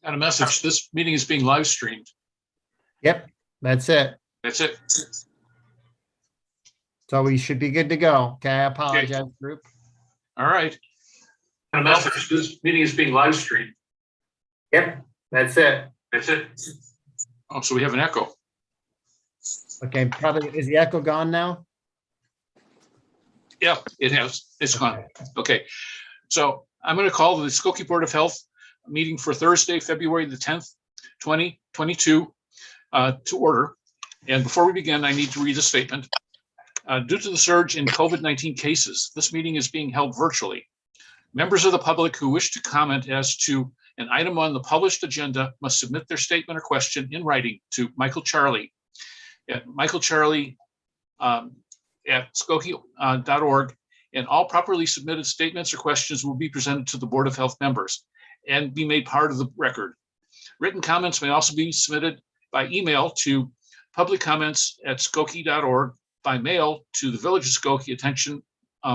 Got a message. This meeting is being live streamed. Yep, that's it. That's it. So we should be good to go. Okay, I apologize, group. All right. Got a message. This meeting is being live streamed. Yep, that's it. That's it. Oh, so we have an echo. Okay, probably, is the echo gone now? Yeah, it has. It's gone. Okay. So I'm going to call the Skokie Board of Health meeting for Thursday, February the 10th, 2022 to order. And before we begin, I need to read a statement. Due to the surge in COVID-19 cases, this meeting is being held virtually. Members of the public who wish to comment as to an item on the published agenda must submit their statement or question in writing to Michael Charlie at at skokie.org, and all properly submitted statements or questions will be presented to the Board of Health members and be made part of the record. Written comments may also be submitted by email to publiccomments@skokie.org, by mail to the Village of Skokie, attention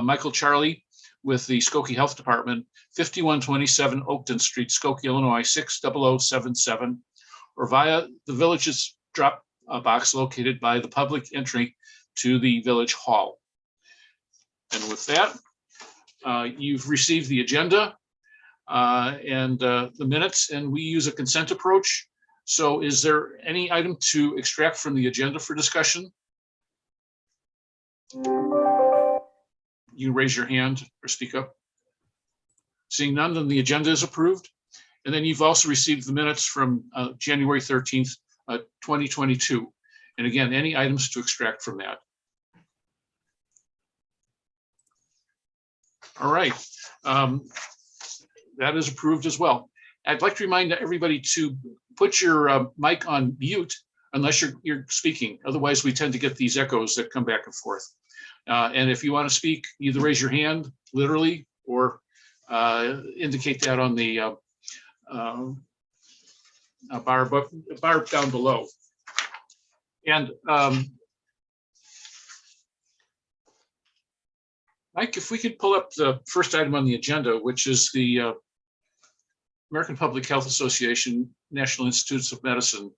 Michael Charlie with the Skokie Health Department, 5127 Oakton Street, Skokie, Illinois, 60077, or via the Village's drop box located by the public entry to the Village Hall. And with that, you've received the agenda and the minutes, and we use a consent approach. So is there any item to extract from the agenda for discussion? You raise your hand or speak up. Seeing none, then the agenda is approved. And then you've also received the minutes from January 13th, 2022. And again, any items to extract from that. All right, that is approved as well. I'd like to remind everybody to put your mic on mute unless you're speaking. Otherwise, we tend to get these echoes that come back and forth. And if you want to speak, either raise your hand literally or indicate that on the bar down below. And Mike, if we could pull up the first item on the agenda, which is the American Public Health Association National Institutes of Medicine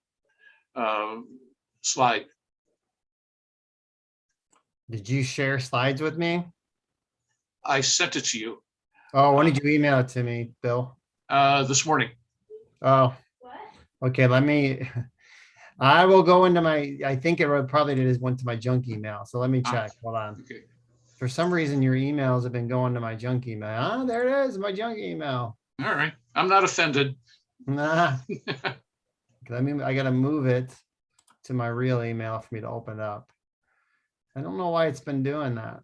slide. Did you share slides with me? I sent it to you. Oh, when did you email it to me, Bill? This morning. Oh, okay. I will go into my, I think it probably just went to my junk email. So let me check. Hold on. Okay. For some reason, your emails have been going to my junk email. Ah, there it is, my junk email. All right. I'm not offended. Nah. I got to move it to my real email for me to open up. I don't know why it's been doing that.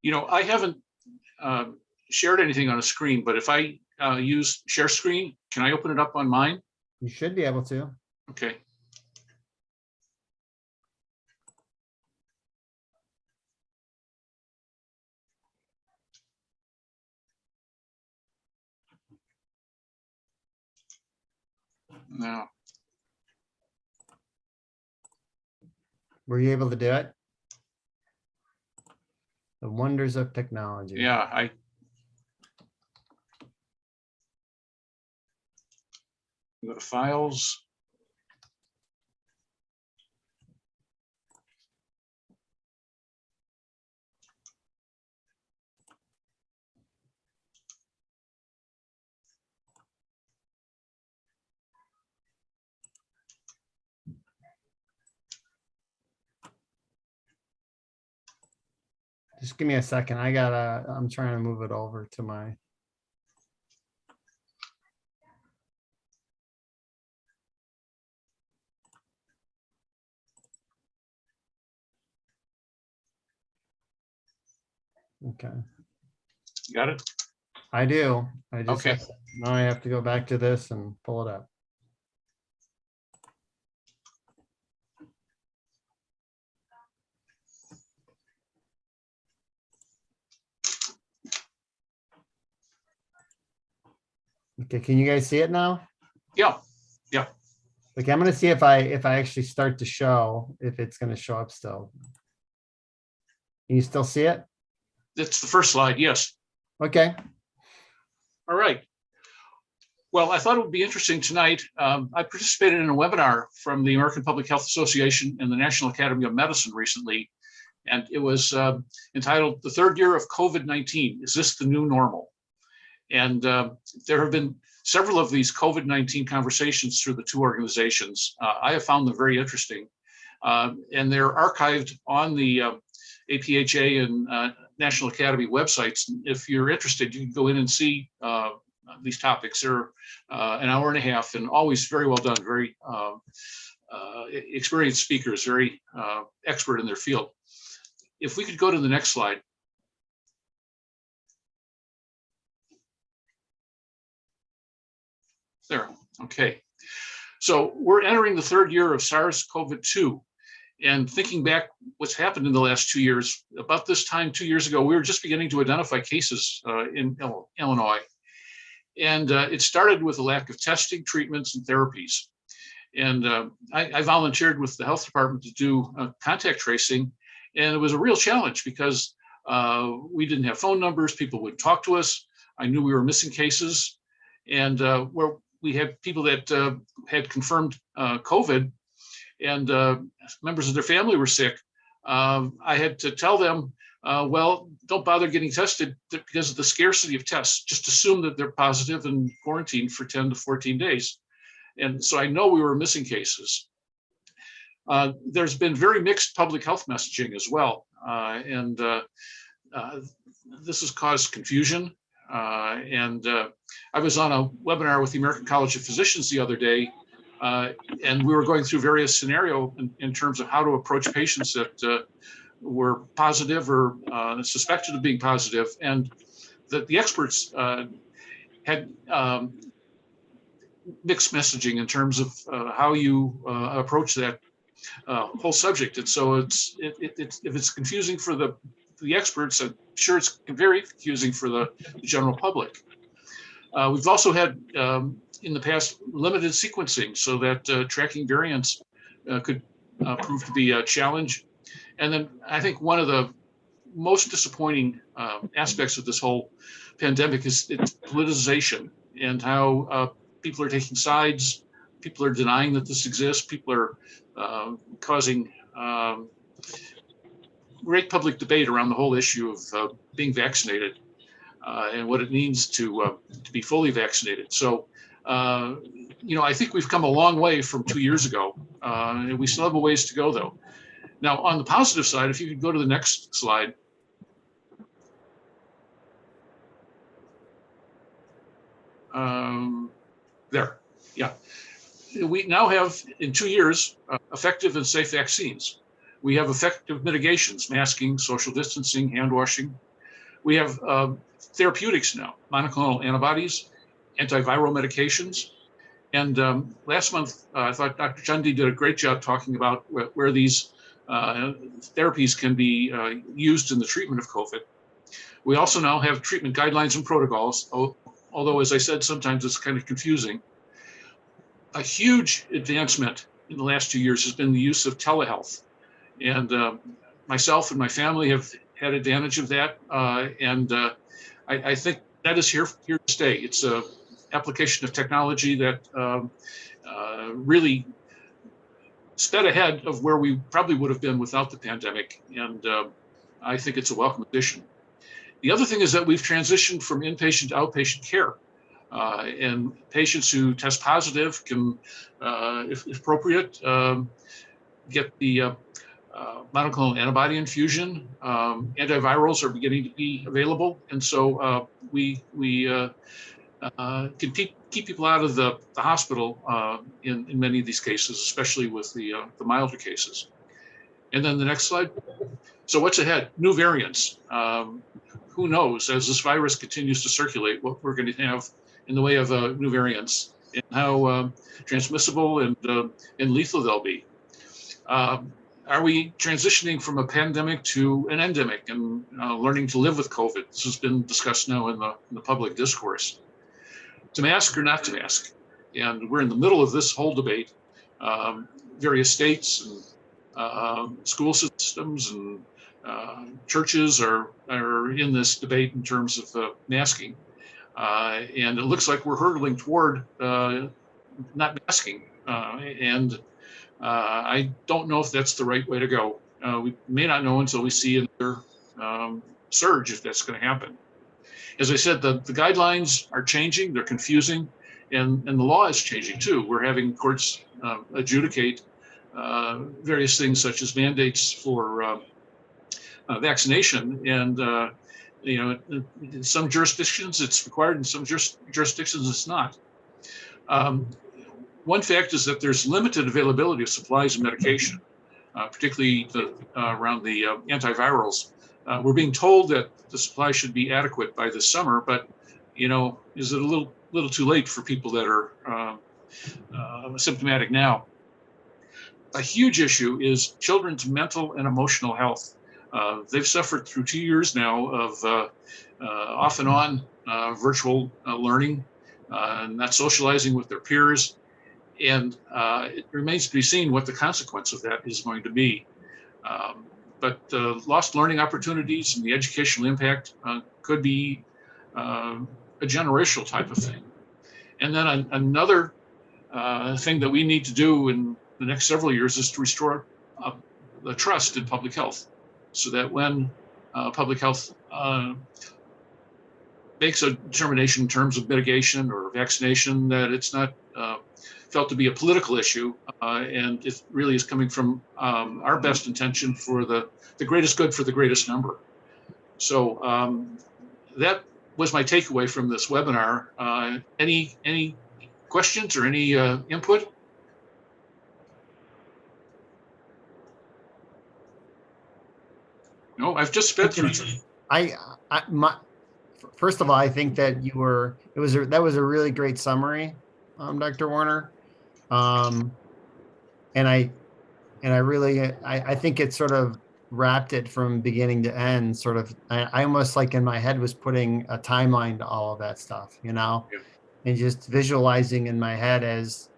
You know, I haven't shared anything on a screen, but if I use share screen, can I open it up on mine? You should be able to. Okay. No. Were you able to do it? The wonders of technology. Yeah, go to files. Just give me a second. I'm trying to move it over to my. Okay. You got it? I do. I just Okay. Now I have to go back to this and pull it up. Okay, can you guys see it now? Yeah. Yeah. Okay, I'm gonna see if I actually start to show, if it's gonna show up still. Can you still see it? That's the first slide, yes. Okay. All right. Well, I thought it would be interesting tonight. I participated in a webinar from the American Public Health Association and the National Academy of Medicine recently, and it was entitled "The Third Year of COVID-19, Is This the New Normal?" And there have been several of these COVID-19 conversations through the two organizations. I have found them very interesting, and they're archived on the APHA and National Academy websites. If you're interested, you can go in and see these topics. They're an hour and a half and always very well done, very experienced speakers, very expert in their field. If we could go to the next slide. There, okay. So we're entering the third year of SARS-CoV-2. And thinking back what's happened in the last 2 years, about this time 2 years ago, we were just beginning to identify cases in Illinois. And it started with a lack of testing, treatments, and therapies. And I volunteered with the health department to do contact tracing. And it was a real challenge because we didn't have phone numbers. People wouldn't talk to us. I knew we were missing cases. And where we had people that had confirmed COVID and members of their family were sick, I had to tell them, well, don't bother getting tested because of the scarcity of tests. Just assume that they're positive and quarantine for 10 to 14 days. And so I know we were missing cases. There's been very mixed public health messaging as well. This has caused confusion. I was on a webinar with the American College of Physicians the other day, and we were going through various scenarios in terms of how to approach patients that were positive or suspected of being positive, and that the experts had mixed messaging in terms of how you approach that whole subject. And so if it's confusing for the experts, I'm sure it's very confusing for the general public. We've also had in the past limited sequencing so that tracking variants could prove to be a challenge. And then I think one of the most disappointing aspects of this whole pandemic is its politicization and how people are taking sides. People are denying that this exists. People are causing great public debate around the whole issue of being vaccinated and what it means to be fully vaccinated. So, I think we've come a long way from 2 years ago. And we still have a ways to go, though. Now, on the positive side, if you could go to the next slide. There, yeah. We now have, in 2 years, effective and safe vaccines. We have effective mitigations, masking, social distancing, hand washing. We have therapeutics now, monoclonal antibodies, antiviral medications. And last month, I thought Dr. Chundy did a great job talking about where these therapies can be used in the treatment of COVID. We also now have treatment guidelines and protocols, although, as I said, sometimes it's kind of confusing. A huge advancement in the last 2 years has been the use of telehealth. And myself and my family have had advantage of that. I think that is here to stay. It's an application of technology that really sped ahead of where we probably would have been without the pandemic. And I think it's a welcome addition. The other thing is that we've transitioned from inpatient to outpatient care. And patients who test positive can, if appropriate, get the monoclonal antibody infusion. Antivirals are beginning to be available. And so we can keep people out of the hospital in many of these cases, especially with the milder cases. And then the next slide. So what's ahead? New variants. Who knows, as this virus continues to circulate, what we're going to have in the way of new variants and how transmissible and lethal they'll be. Are we transitioning from a pandemic to an endemic and learning to live with COVID? This has been discussed now in the public discourse. To mask or not to mask? And we're in the middle of this whole debate. various states and school systems and churches are in this debate in terms of masking. And it looks like we're hurtling toward not masking. I don't know if that's the right way to go. We may not know until we see another surge if that's going to happen. As I said, the guidelines are changing, they're confusing, and the law is changing too. We're having courts adjudicate various things such as mandates for vaccination. And, in some jurisdictions it's required, in some jurisdictions it's not. One fact is that there's limited availability of supplies and medication, particularly around the antivirals. We're being told that the supply should be adequate by this summer, but is it a little too late for people that are symptomatic now? A huge issue is children's mental and emotional health. They've suffered through 2 years now of off and on virtual learning, not socializing with their peers, and it remains to be seen what the consequence of that is going to be. But lost learning opportunities and the educational impact could be a generational type of thing. And then another thing that we need to do in the next several years is to restore the trust in public health, so that when public health makes a determination in terms of mitigation or vaccination, that it's not felt to be a political issue, and it really is coming from our best intention for the greatest good for the greatest number. So that was my takeaway from this webinar. Any questions or any input? No, I've just sped through. First of all, I think that that was a really great summary, Dr. Warner. And I think it sort of wrapped it from beginning to end. Sort of, I almost, like, in my head was putting a timeline to all of that stuff, Yeah. and just visualizing in my head as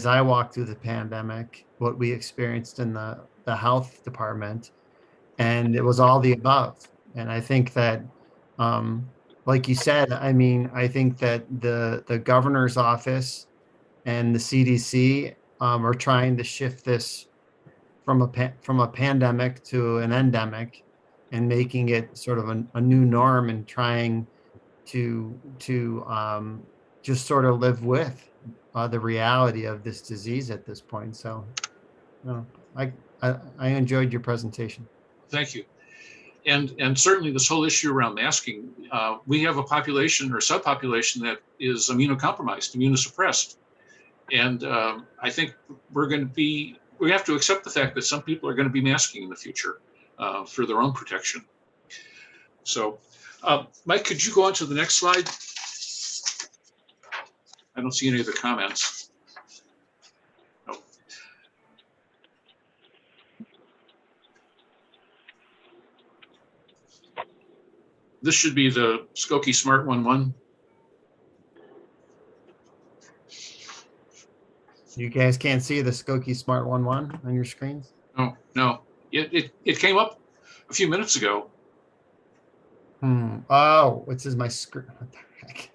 I walked through the pandemic, what we experienced in the health department, and it was all the above. And I think that, like you said, I think that the governor's office and the CDC are trying to shift this from a pandemic to an endemic, and making it sort of a new norm, and trying to just sort of live with the reality of this disease at this point. So, I enjoyed your presentation. Thank you. And certainly this whole issue around masking, we have a population or subpopulation that is immunocompromised, immunosuppressed. And I think we have to accept the fact that some people are going to be masking in the future for their own protection. So, Mike, could you go on to the next slide? I don't see any other comments. No. This should be the Skokie Smart 11. You guys can't see the Skokie Smart 11 on your screens? No. It came up a few minutes ago. Oh, it says my screen. What the heck?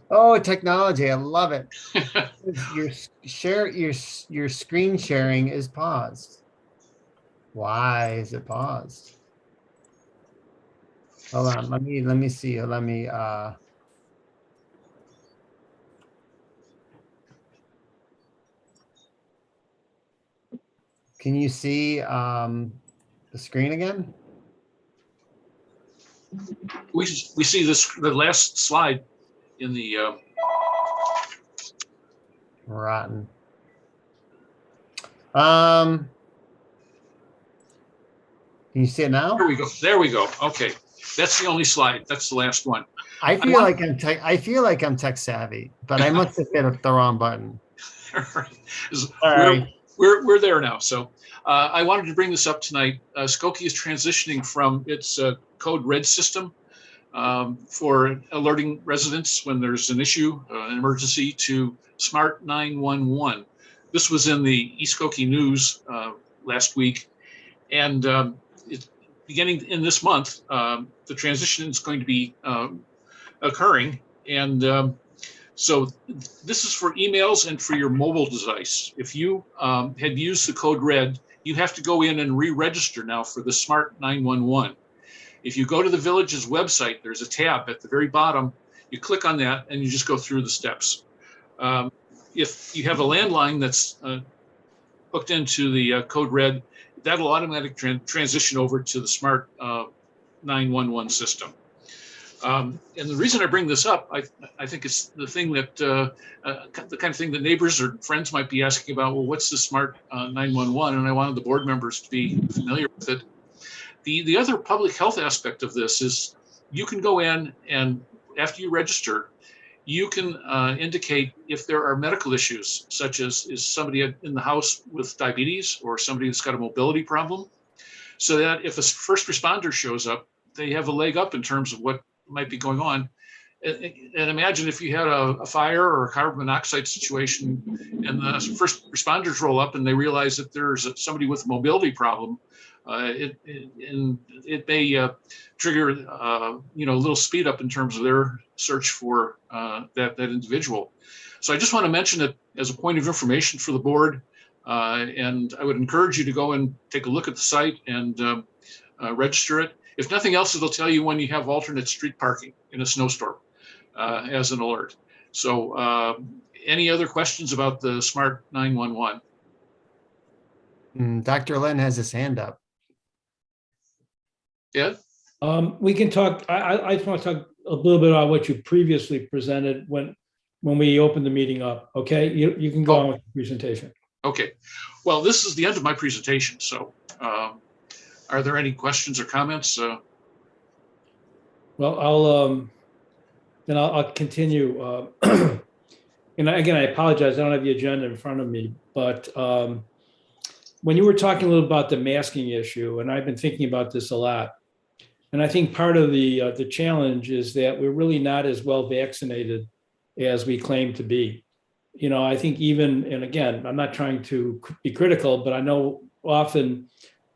Oh, technology! I love it. Your screen sharing is paused. Why is it paused? Hold on. Let me see. Let me. Can you see the screen again? We see the last slide in the rotten. Can you see it now? There we go. Okay, that's the only slide. That's the last one. I feel like I'm tech savvy, but I must have hit the wrong button. Sorry. We're there now. So I wanted to bring this up tonight. Skokie is transitioning from its code red system for alerting residents when there's an issue, an emergency, to Smart 911. This was in the East Skokie News last week, and it's beginning in this month. The transition is going to be occurring, and so this is for emails and for your mobile device. If you had used the code red, you have to go in and re-register now for the Smart 911. If you go to the village's website, there's a tab at the very bottom. You click on that and you just go through the steps. If you have a landline that's hooked into the code red, that'll automatically transition over to the Smart 911 system. And the reason I bring this up, I think it's the thing that the kind of thing that neighbors or friends might be asking about. Well, what's the Smart 911? And I wanted the board members to be familiar with it. The other public health aspect of this is you can go in and after you register, you can indicate if there are medical issues, such as is somebody in the house with diabetes or somebody that's got a mobility problem, so that if a first responder shows up, they have a leg up in terms of what might be going on. And imagine if you had a fire or a carbon monoxide situation and the first responders roll up and they realize that there's somebody with a mobility problem. It may trigger a little speed up in terms of their search for that individual. So I just want to mention it as a point of information for the board, and I would encourage you to go and take a look at the site and register it. If nothing else, it'll tell you when you have alternate street parking in a snowstorm as an alert. So any other questions about the Smart 911? Dr. Lynn has his hand up. Yeah. We can talk. I just want to talk a little bit about what you previously presented when we opened the meeting up. Okay, you can go on with the presentation. Okay. Well, this is the end of my presentation. So, are there any questions or comments? Well, I'll continue. And again, I apologize. I don't have the agenda in front of me, but when you were talking a little about the masking issue, and I've been thinking about this a lot, and I think part of the challenge is that we're really not as well vaccinated as we claim to be. I think even, and again, I'm not trying to be critical, but I know often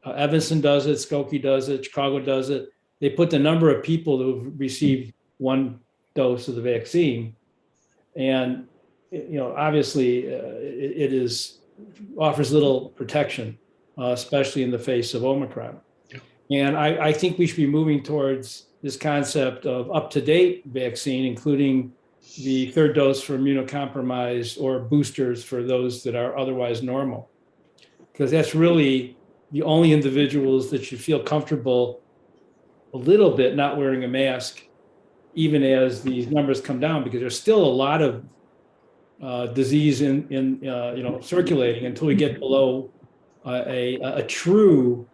Evanston does it, Skokie does it, Chicago does it. They put the number of people who've received one dose of the vaccine, and obviously it offers little protection, especially in the face of Omicron. Yeah. And I think we should be moving towards this concept of up-to-date vaccine, including the third dose for immunocompromised or boosters for those that are otherwise normal, because that's really the only individuals that should feel comfortable a little bit not wearing a mask, even as these numbers come down, because there's still a lot of disease in circulating until we get below a true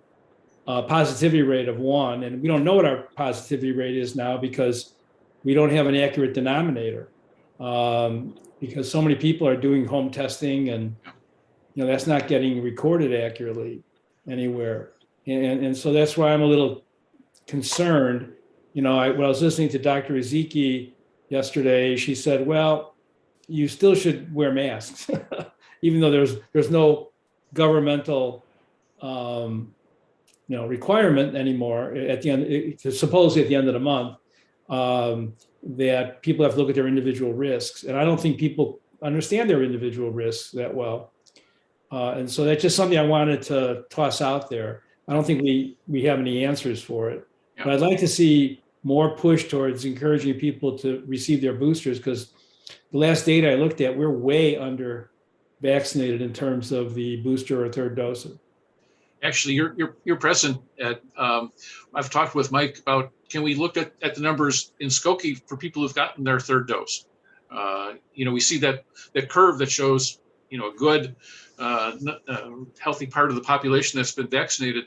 positivity rate of 1. And we don't know what our positivity rate is now because we don't have an accurate denominator, because so many people are doing home testing, and that's not getting recorded accurately anywhere. And so that's why I'm a little concerned. When I was listening to Dr. Ezeki yesterday, she said, well, you still should wear masks, even though there's no governmental requirement anymore at the end, supposedly at the end of the month, that people have to look at their individual risks. And I don't think people understand their individual risks that well. And so that's just something I wanted to toss out there. I don't think we have any answers for it, but I'd like to see more push towards encouraging people to receive their boosters, because the last data I looked at, we're way under vaccinated in terms of the booster or third doses. Actually, you're present at. I've talked with Mike about, can we look at the numbers in Skokie for people who've gotten their third dose? We see that curve that shows a good healthy part of the population that's been vaccinated,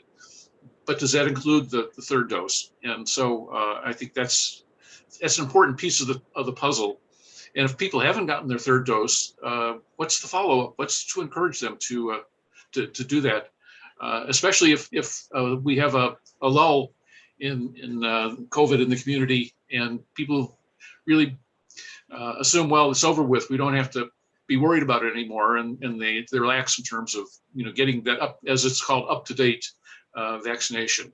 but does that include the third dose? And so I think that's an important piece of the puzzle. And if people haven't gotten their third dose, what's the follow-up? What's to encourage them to do that? Especially if we have a lull in COVID in the community, and people really assume, well, it's over with. We don't have to be worried about it anymore, and they relax in terms of, you know, getting that up, as it's called, up-to-date vaccination.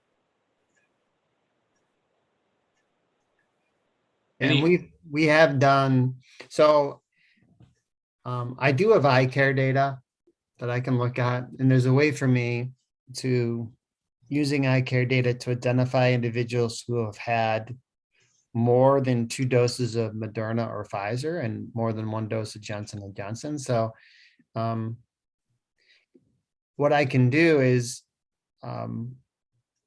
And we have done, so I do have eye care data that I can look at, and there's a way for me to, using eye care data, to identify individuals who have had more than 2 doses of Moderna or Pfizer and more than 1 dose of Johnson & Johnson. So what I can do is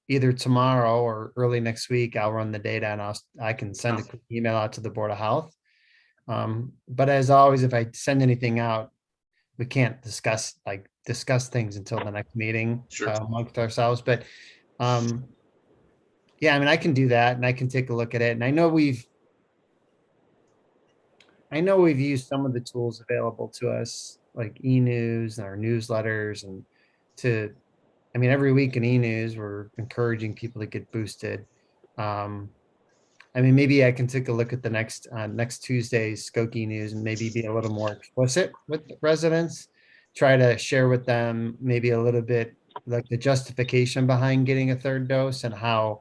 either tomorrow or early next week, I'll run the data and I can send a quick email out to the Board of Health. But as always, if I send anything out, we can't discuss things until the next meeting. Sure. Amongst ourselves. But yeah, I mean, I can do that and I can take a look at it. And I know we've used some of the tools available to us, like e-news and our newsletters, and I mean, every week in e-news, we're encouraging people to get boosted. I mean, maybe I can take a look at the next Tuesday's Skokie News and maybe be a little more explicit with residents, try to share with them maybe a little bit like the justification behind getting a 3rd dose and how,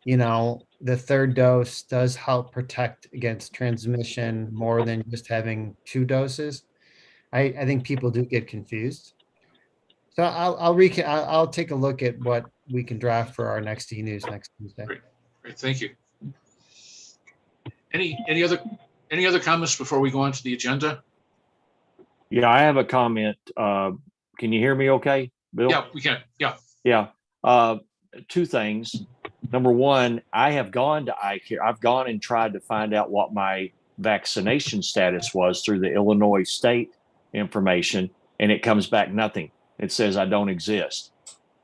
you know, the 3rd dose does help protect against transmission more than just having 2 doses. I think people do get confused. So I'll take a look at what we can draft for our next e-news next Tuesday. Great, thank you. Any other comments before we go on to the agenda? Yeah, I have a comment. Can you hear me okay, Bill? Yeah, we can. Yeah. Yeah. 2 things. Number one, I have gone to eye care. I've gone and tried to find out what my vaccination status was through the Illinois state information, and it comes back nothing. It says I don't exist.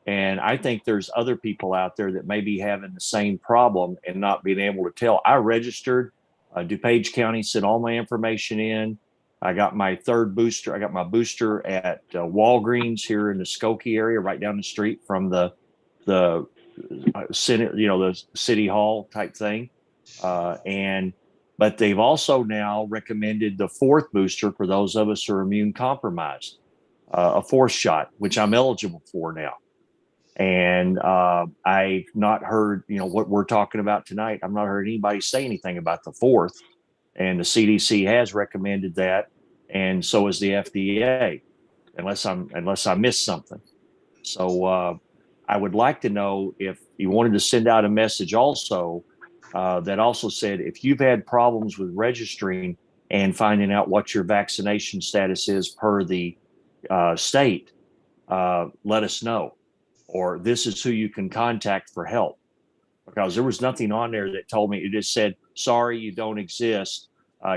And I think there's other people out there that may be having the same problem and not being able to tell. I registered. DuPage County sent all my information in. I got my 3rd booster. I got my booster at Walgreens here in the Skokie area, right down the street from the Senate, you know, the city hall type thing. But they've also now recommended the 4th booster for those of us who are immune compromised, a 4th shot, which I'm eligible for now. And I've not heard, you know, what we're talking about tonight. I've not heard anybody say anything about the 4th, and the CDC has recommended that, and so is the FDA, unless I missed something. So I would like to know if you wanted to send out a message also that also said, if you've had problems with registering and finding out what your vaccination status is per the state, let us know. Or this is who you can contact for help, because there was nothing on there that told me. It just said, sorry, you don't exist.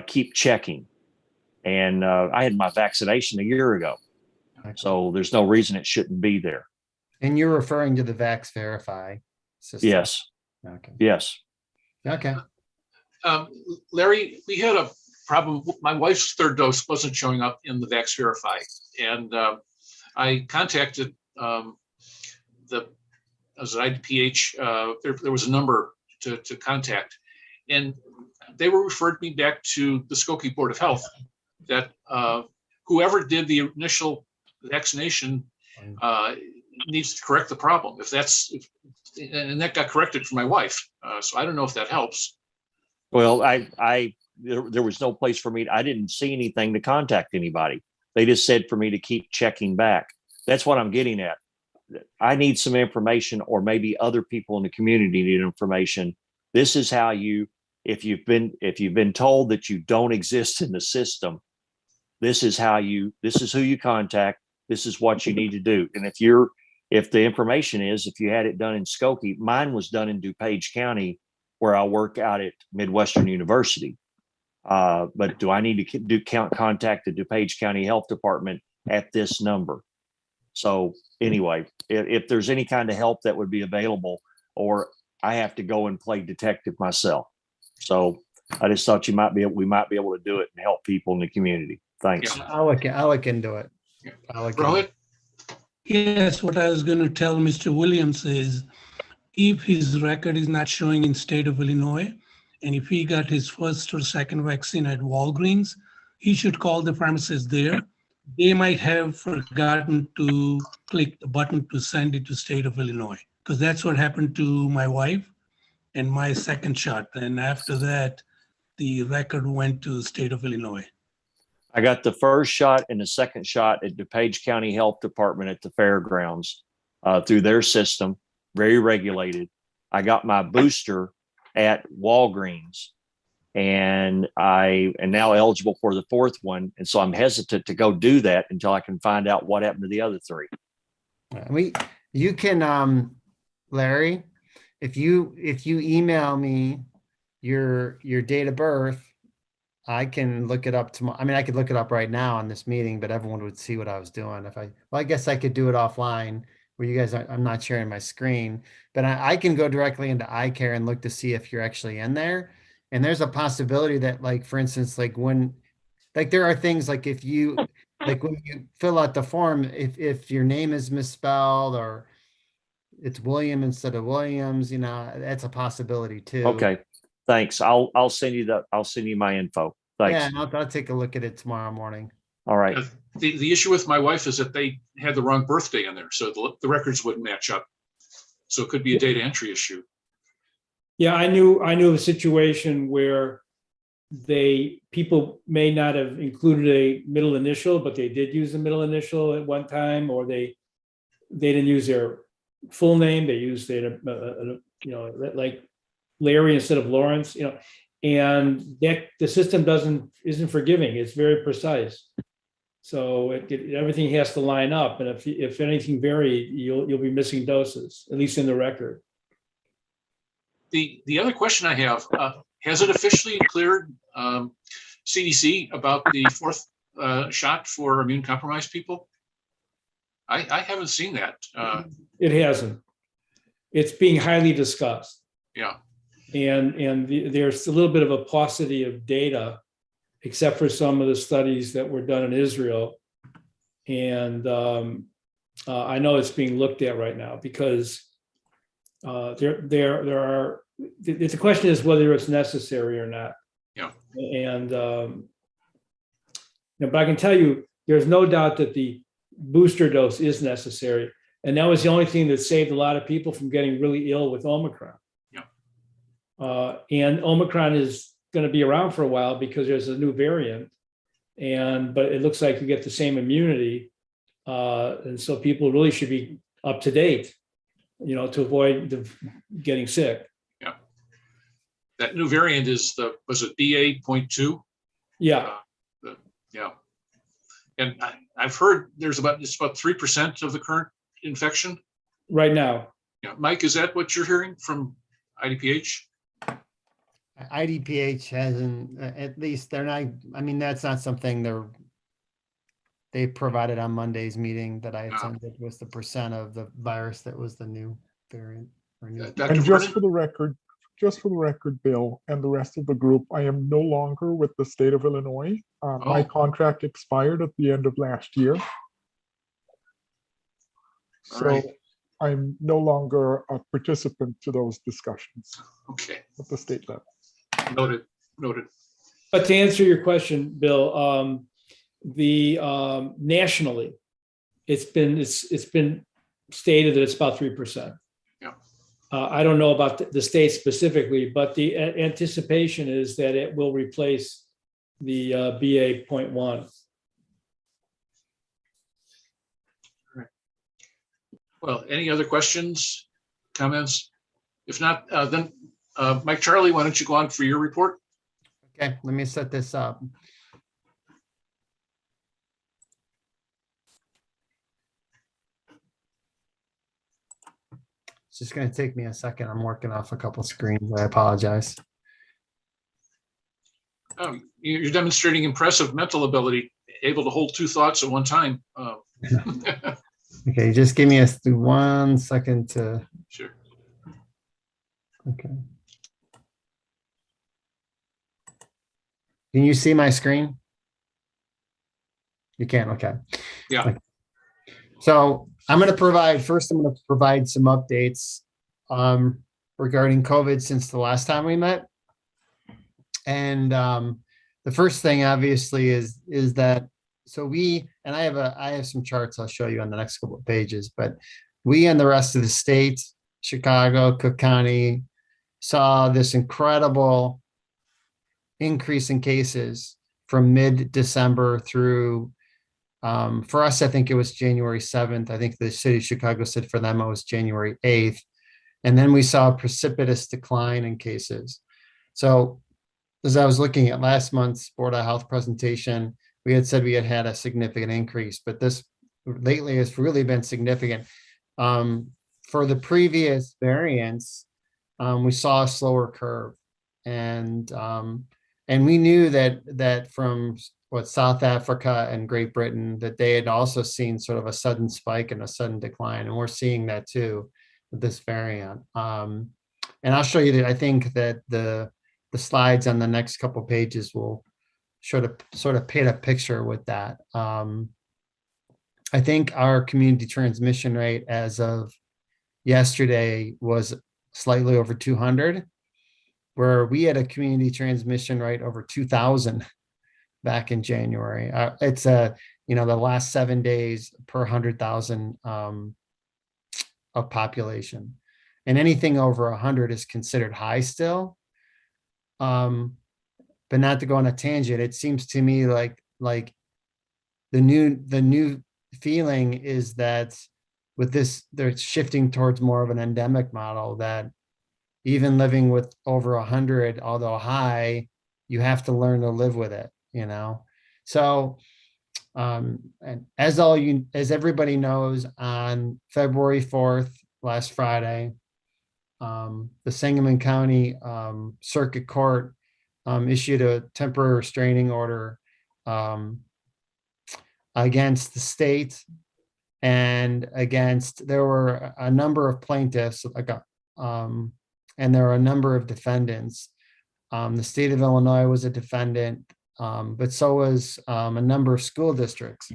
Keep checking. And I had my vaccination a year ago. Okay. So there's no reason it shouldn't be there. And you're referring to the Vax Verify system? Yes. Okay. Yes. Okay. Larry, we had a problem. My wife's 3rd dose wasn't showing up in the Vax Verify. And I contacted as an IDPH, there was a number to contact, and they were referred me back to the Skokie Board of Health, that whoever did the initial vaccination needs to correct the problem. And that got corrected for my wife. So I don't know if that helps. Well, there was no place for me. I didn't see anything to contact anybody. They just said for me to keep checking back. That's what I'm getting at. I need some information, or maybe other people in the community need information. This is how if you've been told that you don't exist in the system, this is who you contact. This is what you need to do. And if the information is, if you had it done in Skokie, mine was done in DuPage County, where I work out at Midwestern University. But do I need to contact the DuPage County Health Department at this number? So anyway, if there's any kind of help that would be available, or I have to go and play detective myself. So I just thought we might be able to do it and help people in the community. Thanks. Yeah, I'll look into it. Rohit? Yes, what I was going to tell Mr. Williams is, if his record is not showing in state of Illinois, and if he got his 1st or 2nd vaccine at Walgreens, he should call the pharmacist there. They might have forgotten to click the button to send it to state of Illinois, because that's what happened to my wife and my second shot. And after that, the record went to state of Illinois. I got the first shot and the second shot at DuPage County Health Department at the fairgrounds through their system, very regulated. I got my booster at Walgreens, and I am now eligible for the fourth one. And so I'm hesitant to go do that until I can find out what happened to the other three. You can, Larry, if you email me your date of birth, I can look it up tomorrow. I mean, I could look it up right now on this meeting, but everyone would see what I was doing if well, I guess I could do it offline where you guys I'm not sharing my screen, but I can go directly into iCare and look to see if you're actually in there. And there's a possibility that, like, for instance, like there are things like if you, like when you fill out the form, if your name is misspelled or it's William instead of Williams, you know, that's a possibility too. Okay. Thanks. I'll send you my info. Thanks. Yeah, and I'll take a look at it tomorrow morning. All right. The issue with my wife is that they had the wrong birthday in there, so the records wouldn't match up. So it could be a data entry issue. Yeah, I knew a situation where people may not have included a middle initial, but they did use a middle initial at one time, or they didn't use their full name. They used their, like Larry instead of Lawrence, and the system isn't forgiving. It's very precise. So everything has to line up. And if anything varied, you'll be missing doses, at least in the record. The other question I have, has it officially cleared CDC about the fourth shot for immune compromised people? I haven't seen that. It hasn't. It's being highly discussed. Yeah. And there's a little bit of a paucity of data, except for some of the studies that were done in Israel. And I know it's being looked at right now because there are. The question is whether it's necessary or not. Yeah. And but I can tell you, there's no doubt that the booster dose is necessary, and that was the only thing that saved a lot of people from getting really ill with Omicron. Yeah. And Omicron is going to be around for a while because there's a new variant, but it looks like you get the same immunity, and so people really should be up to date, to avoid getting sick. Yeah. That new variant was it BA.2? Yeah. Yeah. And I've heard it's about 3% of the current infection right now. Yeah. Mike, is that what you're hearing from IDPH? IDPH hasn't, at least they're not, I mean, that's not something they provided on Monday's meeting that I attended was the percent of the virus that was the new variant. And just for the record, Bill, and the rest of the group, I am no longer with the state of Illinois. My contract expired at the end of last year. So right. I'm no longer a participant to those discussions. Okay. At the state level. Noted. But to answer your question, Bill, nationally, it's been stated that it's about 3%. Yeah. I don't know about the state specifically, but the anticipation is that it will replace the BA.1. Right. Well, any other questions, comments? If not, then Mike Charlie, why don't you go on for your report? Okay, let me set this up. It's just going to take me a second. I'm working off a couple screens. I apologize. Oh, you're demonstrating impressive mental ability, able to hold two thoughts at one time. Okay, just give me 1 second to. Sure. Okay. Can you see my screen? You can, okay. Yeah. Okay. So I'm going to provide some updates regarding COVID since the last time we met. And the first thing obviously is that, so we, and I have some charts I'll show you on the next couple of pages, but we and the rest of the state, Chicago, Cook County, saw this incredible increase in cases from mid-December through, for us, I think it was January 7th. I think the city of Chicago said for them it was January 8th. And then we saw a precipitous decline in cases. So as I was looking at last month's Board of Health presentation, we had said we had had a significant increase, but this lately has really been significant. For the previous variants, we saw a slower curve, and we knew that from what South Africa and Great Britain, that they had also seen sort of a sudden spike and a sudden decline, and we're seeing that too with this variant. And I'll show you that. I think that the slides on the next couple pages will sort of paint a picture with that. I think our community transmission rate as of yesterday was slightly over 200, where we had a community transmission rate over 2,000 back in January. It's the last 7 days per 100,000 of population, and anything over 100 is considered high still. But not to go on a tangent, it seems to me like the new feeling is that with this, they're shifting towards more of an endemic model, that even living with over 100, although high, you have to learn to live with it, So, and as everybody knows, on February 4th, last Friday, the Sangamon County Circuit Court issued a temporary restraining order against the state and there were a number of plaintiffs, and there are a number of defendants. The state of Illinois was a defendant, but so was a number of school districts.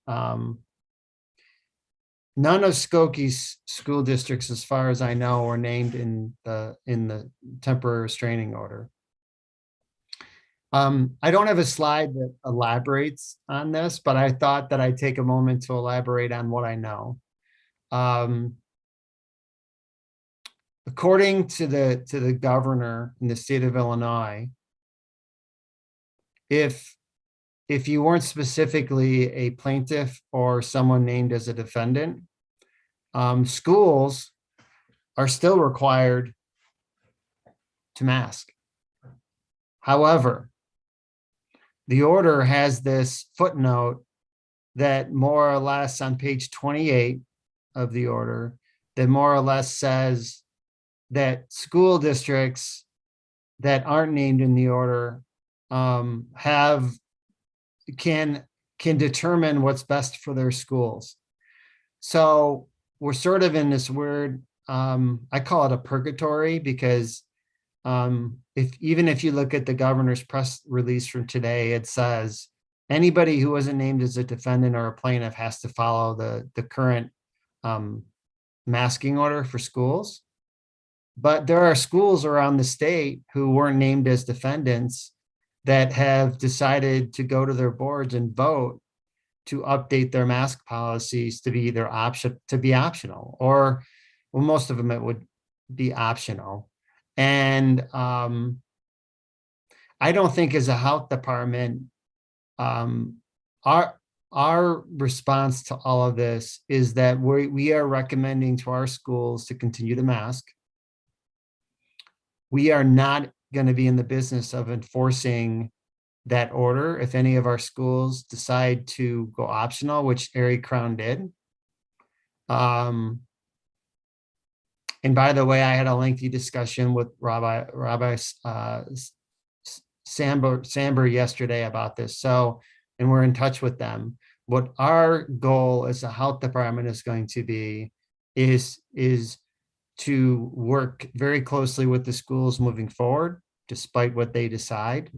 None of Skokie's school districts, as far as I know, were named in the temporary restraining order. I don't have a slide that elaborates on this, but I thought that I'd take a moment to elaborate on what I know. According to the governor in the state of Illinois, if you weren't specifically a plaintiff or someone named as a defendant, schools are still required to mask. However, the order has this footnote that more or less on page 28 of the order, that more or less says that school districts that aren't named in the order can determine what's best for their schools. So we're sort of in this weird, I call it a purgatory, because even if you look at the governor's press release from today, it says anybody who wasn't named as a defendant or a plaintiff has to follow the current masking order for schools. But there are schools around the state who weren't named as defendants that have decided to go to their boards and vote to update their mask policies to be either optional, or well, most of them it would be optional. And I don't think as a health department, our response to all of this is that we are recommending to our schools to continue to mask. We are not going to be in the business of enforcing that order if any of our schools decide to go optional, which Erie Crown did. And by the way, I had a lengthy discussion with Rabbi Samber yesterday about this. So, and we're in touch with them. What our goal as a health department is going to be is to work very closely with the schools moving forward, despite what they decide,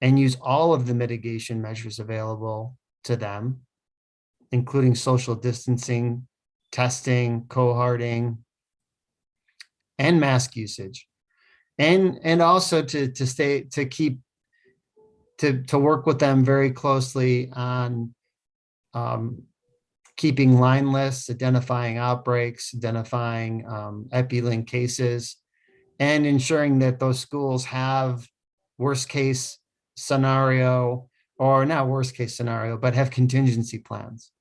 and use all of the mitigation measures available to them, including social distancing, testing, cohorting, and mask usage, and also to to work with them very closely on keeping line lists, identifying outbreaks, identifying epi-link cases, and ensuring that those schools have worst case scenario, or not worst case scenario, but have contingency plans.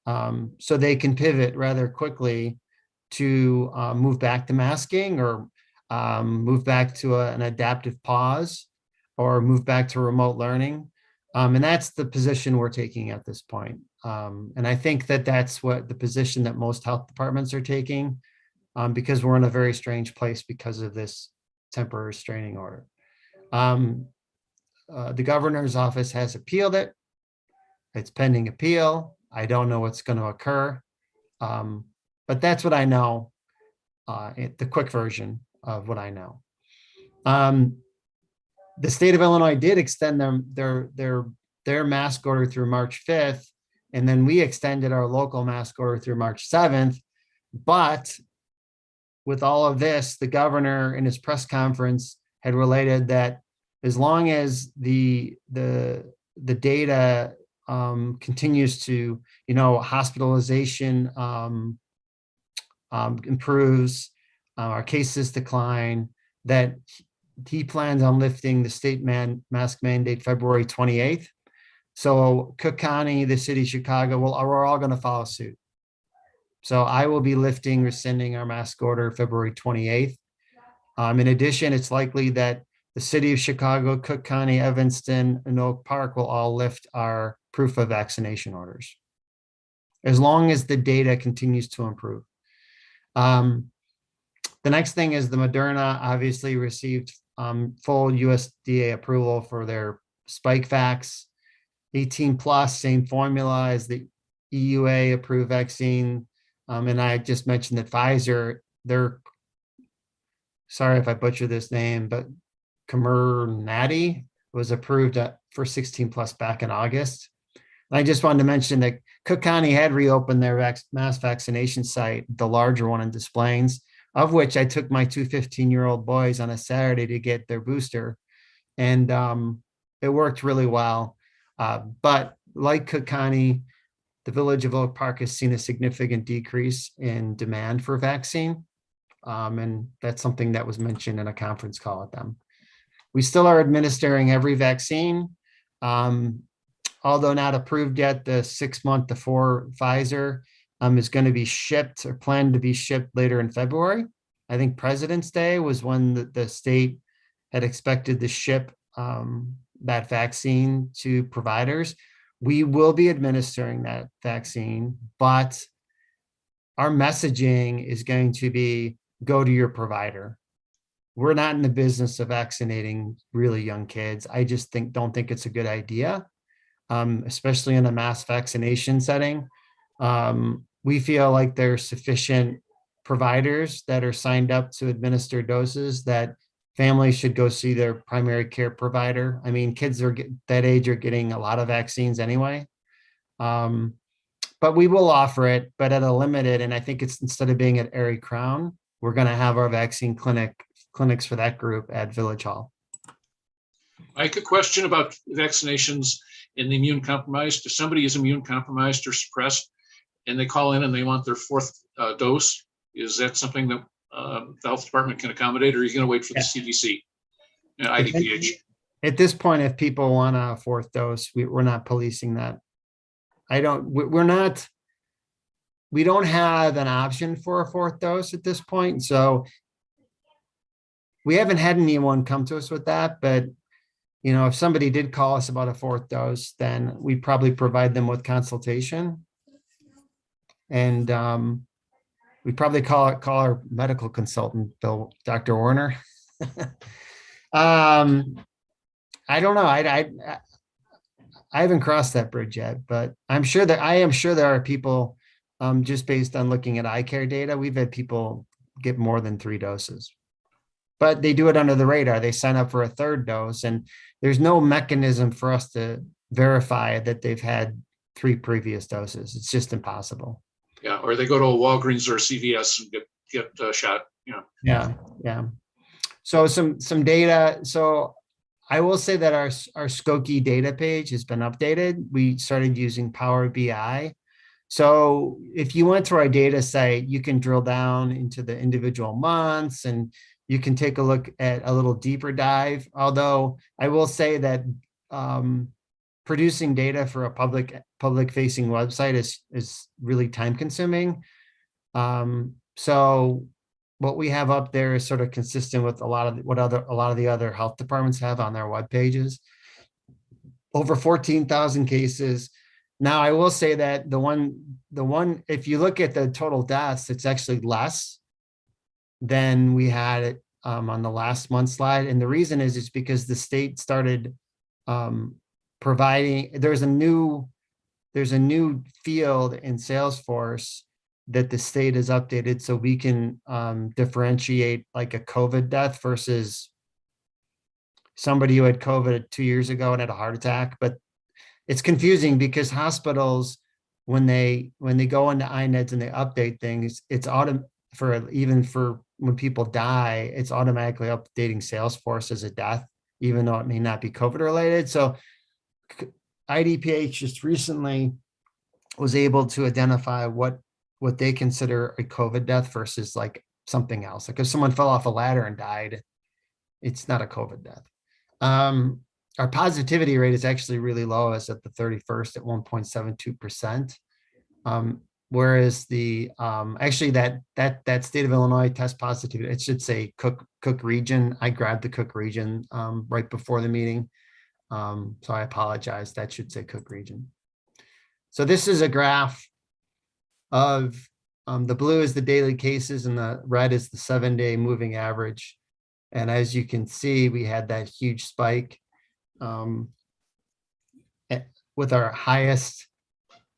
So they can pivot rather quickly to move back to masking, or move back to an adaptive pause, or move back to remote learning. And that's the position we're taking at this point. And I think that that's what the position that most health departments are taking, because we're in a very strange place because of this temporary restraining order. The governor's office has appealed it. It's pending appeal. I don't know what's going to occur. But that's what I know, the quick version of what I know. The state of Illinois did extend their mask order through March 5th, and then we extended our local mask order through March 7th. But with all of this, the governor in his press conference had related that as long as the data continues to, hospitalization improves, our cases decline, that he plans on lifting the state mask mandate February 28th. So Cook County, the city of Chicago, we're all going to follow suit. So I will be rescinding our mask order February 28th. In addition, it's likely that the city of Chicago, Cook County, Evanston, and Oak Park will all lift our proof of vaccination orders, as long as the data continues to improve. The next thing is the Moderna obviously received full USDA approval for their Spikevax 18 plus, same formula as the EUA approved vaccine. And I just mentioned that Pfizer, sorry if I butcher this name, but Comirnaty was approved for 16 plus back in August. And I just wanted to mention that Cook County had reopened their mass vaccination site, the larger one in Des Plaines, of which I took my two 15-year-old boys on a Saturday to get their booster. And it worked really well. But like Cook County, the village of Oak Park has seen a significant decrease in demand for vaccine. And that's something that was mentioned in a conference call with them. We still are administering every vaccine. Although not approved yet, the 6-month to 4 Pfizer is going to be shipped, or planned to be shipped later in February. I think President's Day was when the state had expected to ship that vaccine to providers. We will be administering that vaccine, but our messaging is going to be, go to your provider. We're not in the business of vaccinating really young kids. I just don't think it's a good idea, especially in a mass vaccination setting. We feel like there's sufficient providers that are signed up to administer doses, that families should go see their primary care provider. I mean, kids that age are getting a lot of vaccines anyway. But we will offer it, but at a limited, and I think it's, instead of being at Erie Crown, we're going to have our vaccine clinics for that group at Village Hall. Mike, a question about vaccinations in the immune compromised. If somebody is immune compromised or suppressed and they call in and they want their 4th dose, is that something that the health department can accommodate, or are you going to wait for the CDC and IDPH? At this point, if people want a 4th dose, we're not policing that. We don't have an option for a 4th dose at this point. So we haven't had anyone come to us with that, but if somebody did call us about a 4th dose, then we probably provide them with consultation. And we probably call our medical consultant, Dr. Warner. I don't know. I haven't crossed that bridge yet, but I am sure there are people, just based on looking at eye care data, we've had people get more than 3 doses, but they do it under the radar. They sign up for a 3rd dose, and there's no mechanism for us to verify that they've had 3 previous doses. It's just impossible. Yeah, or they go to a Walgreens or a CVS and get shot. Yeah. So some data. So I will say that our Skokie data page has been updated. We started using Power BI. So if you went to our data site, you can drill down into the individual months and you can take a look at a little deeper dive. Although I will say that producing data for a public facing website is really time consuming. So what we have up there is sort of consistent with a lot of the other health departments have on their web pages. Over 14,000 cases. Now I will say that the one, if you look at the total deaths, it's actually less than we had it on the last month slide. And the reason is it's because the state started providing, there's a new field in Salesforce that the state has updated so we can differentiate like a COVID death versus somebody who had COVID 2 years ago and had a heart attack. But it's confusing because hospitals, when they go into INEDs and they update things, it's even for when people die, it's automatically updating Salesforce as a death, even though it may not be COVID related. So IDPH just recently was able to identify what they consider a COVID death versus like something else. Like if someone fell off a ladder and died, it's not a COVID death. Our positivity rate is actually really low as at the 31st at 1.72%. Whereas the actually that state of Illinois test positivity, it should say Cook region. I grabbed the Cook region right before the meeting. So I apologize. That should say Cook region. So this is a graph of the blue is the daily cases and the red is the 7-day moving average. And as you can see, we had that huge spike with our highest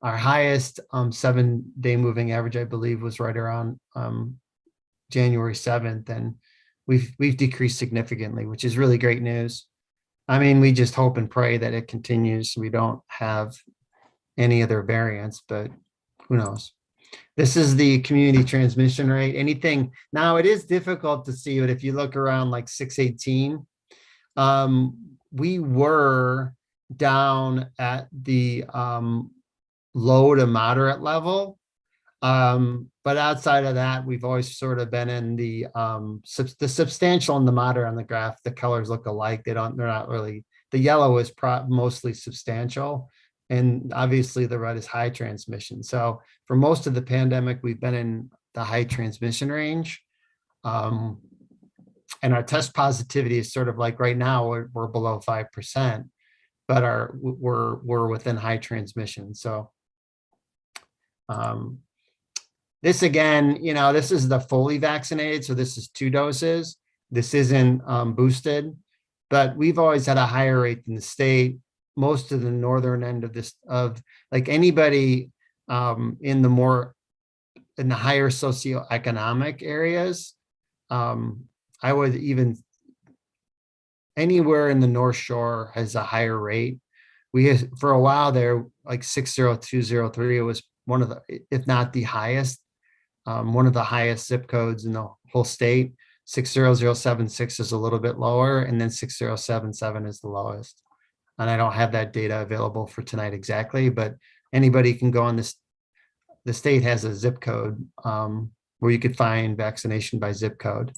7-day moving average, I believe, was right around January 7th. And we've decreased significantly, which is really great news. I mean, we just hope and pray that it continues. We don't have any other variants, but who knows? This is the community transmission rate. Anything now, it is difficult to see, but if you look around like 618, we were down at the low to moderate level. But outside of that, we've always sort of been in the substantial and the moderate on the graph. The colors look alike. They're not really, the yellow is mostly substantial. And obviously the red is high transmission. So for most of the pandemic, we've been in the high transmission range. And our test positivity is sort of like right now we're below 5%, but we're within high transmission. So this again, this is the fully vaccinated. So this is 2 doses. This isn't boosted, but we've always had a higher rate than the state. Most of the northern end of like anybody in the higher socioeconomic areas, I would even anywhere in the North Shore has a higher rate. For a while there, like 60203, it was one of the, if not the highest, one of the highest zip codes in the whole state. 60076 is a little bit lower, and then 6077 is the lowest. And I don't have that data available for tonight exactly, but anybody can go on this. The state has a zip code where you could find vaccination by zip code.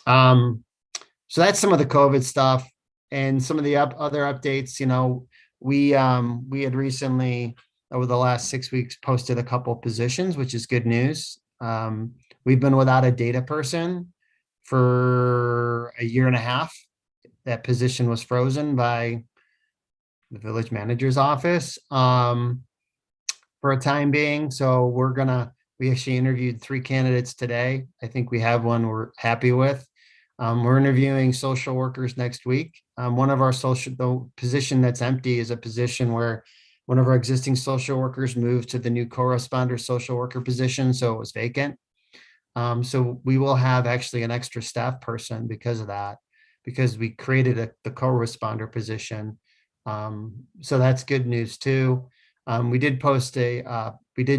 So that's some of the COVID stuff and some of the other updates. We had recently, over the last 6 weeks, posted a couple positions, which is good news. We've been without a data person for a year and a half. That position was frozen by the village manager's office for a time being. So we actually interviewed 3 candidates today. I think we have one we're happy with. We're interviewing social workers next week. The position that's empty is a position where one of our existing social workers moved to the new co-responder social worker position, so it was vacant. So we will have actually an extra staff person because of that, because we created the co-responder position. So that's good news too. We did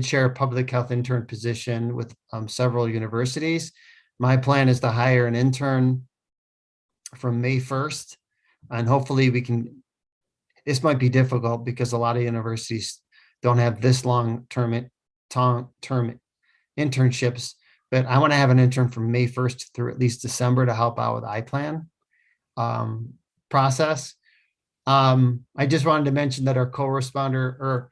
share a public health intern position with several universities. My plan is to hire an intern from May 1st And hopefully we can, this might be difficult because a lot of universities don't have this long-term internships, but I want to have an intern from May 1st through at least December to help out with iPlan process. I just wanted to mention that our co-responder, or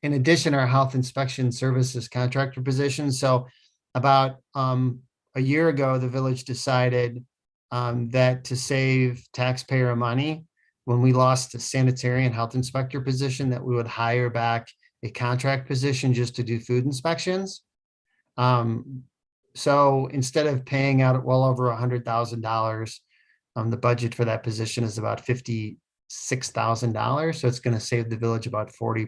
in addition, our health inspection services contractor position. So about a year ago, the village decided that to save taxpayer money, when we lost the sanitary and health inspector position, that we would hire back a contract position just to do food inspections. So instead of paying out well over $100,000, the budget for that position is about $56,000. So it's going to save the village about 30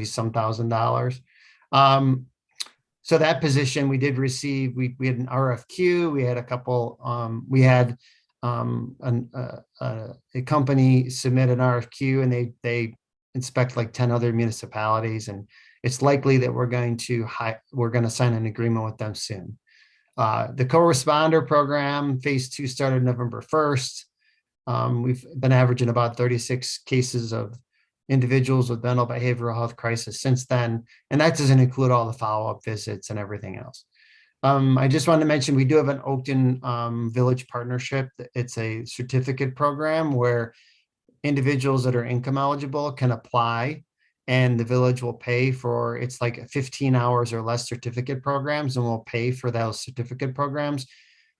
some thousand dollars. So that position we did receive, we had an RFQ, we had a couple, we had a company submit an RFQ, and they inspect like 10 other municipalities, and it's likely that we're going to sign an agreement with them soon. The co-responder program, phase 2, started November 1st. We've been averaging about 36 cases of individuals with mental behavioral health crisis since then, and that doesn't include all the follow-up visits and everything else. I just wanted to mention we do have an Oakton Village partnership. It's a certificate program where individuals that are income eligible can apply, and the village will pay for, it's like 15 hours or less certificate programs, and we'll pay for those certificate programs.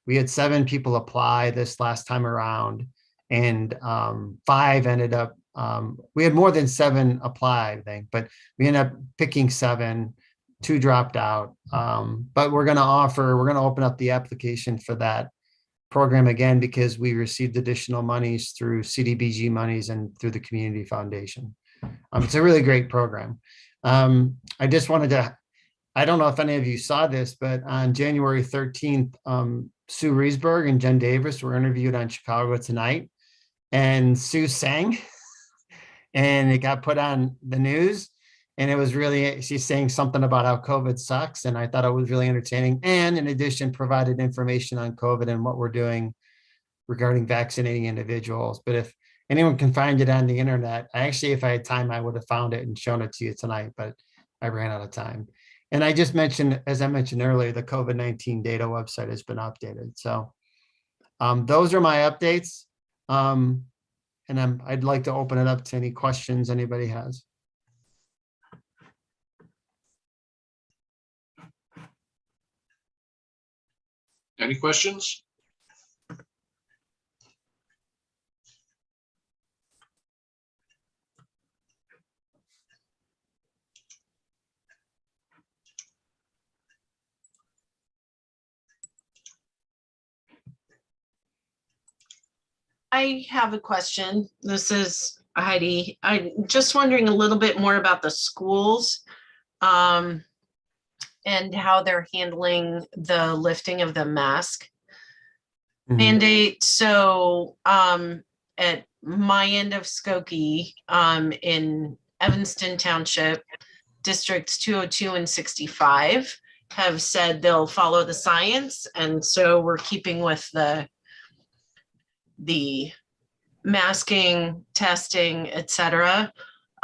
We had 7 people apply this last time around, and 5 ended up, we had more than 7 apply, I think, but we ended up picking 7, 2 dropped out. But we're going to open up the application for that program again, because we received additional monies through CDBG monies and through the Community Foundation. It's a really great program. I just wanted to, I don't know if any of you saw this, but on January 13th, Sue Riesberg and Jen Davis were interviewed on Chicago Tonight, and Sue sang and it got put on the news, and it was really, she's saying something about how COVID sucks, and I thought it was really entertaining, and in addition provided information on COVID and what we're doing regarding vaccinating individuals. But if anyone can find it on the internet, if I had time, I would have found it and shown it to you tonight, but I ran out of time. And I just mentioned, as I mentioned earlier, the COVID-19 data website has been updated. So those are my updates. And I'd like to open it up to any questions anybody has. Any questions? I have a question. This is Heidi. I'm just wondering a little bit more about the schools and how they're handling the lifting of the mask mandate. So at my end of Skokie, in Evanston Township, districts 202 and 65 have said they'll follow the science. And so we're keeping with the masking, testing, et cetera.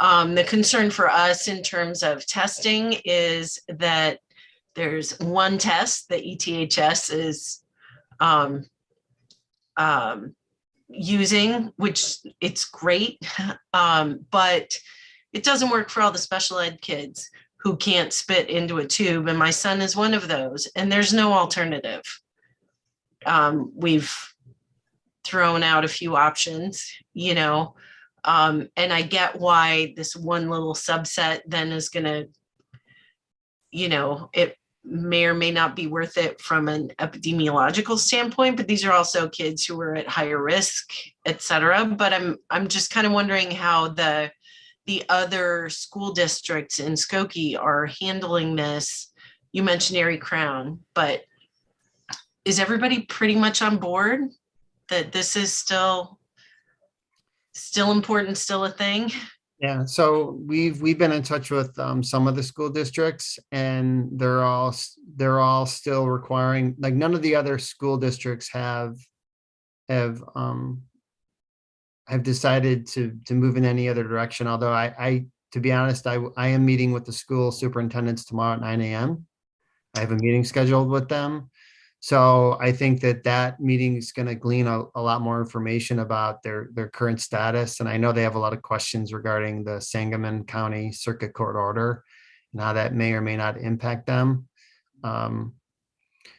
The concern for us in terms of testing is that there's one test that ETHS is using, which it's great, but it doesn't work for all the special ed kids who can't spit into a tube. And my son is one of those, and there's no alternative. We've thrown out a few options, and I get why this one little subset then is going to, it may or may not be worth it from an epidemiological standpoint, but these are also kids who are at higher risk, et cetera. But I'm just kind of wondering how the other school districts in Skokie are handling this. You mentioned Erie Crown, but is everybody pretty much on board that this is still important, still a thing? Yeah, so we've been in touch with some of the school districts, and they're all still requiring, like, none of the other school districts have have decided to move in any other direction. Although I to be honest, I am meeting with the school superintendents tomorrow at 9 a.m. I have a meeting scheduled with them. So I think that meeting is going to glean a lot more information about their current status. And I know they have a lot of questions regarding the Sangamon County Circuit Court order and how that may or may not impact them.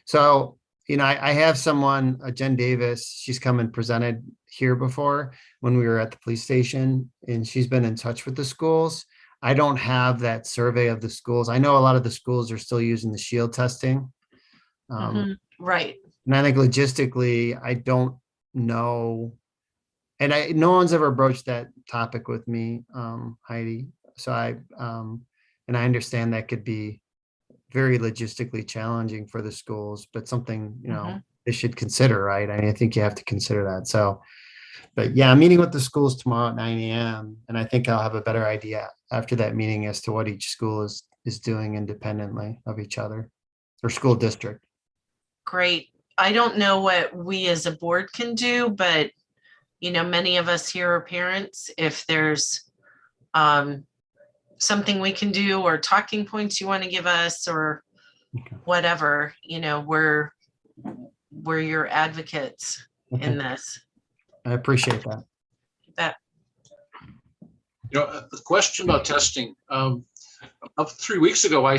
So, you know, I have someone, Jen Davis, she's come and presented here before when we were at the police station, and she's been in touch with the schools. I don't have that survey of the schools. I know a lot of the schools are still using the shield testing. Right. And I think logistically, I don't know. And no one's ever broached that topic with me, Heidi. So and I understand that could be very logistically challenging for the schools, but something, you know, they should consider, right? I mean, I think you have to consider that. So, but yeah, I'm meeting with the schools tomorrow at 9 a.m. And I think I'll have a better idea after that meeting as to what each school is doing independently of each other, or school district. Great. I don't know what we as a board can do, but you know, many of us here are parents. If there's something we can do or talking points you want to give us or whatever, you know, we're your advocates in this. I appreciate that. That You know, the question about testing, about 3 weeks ago, I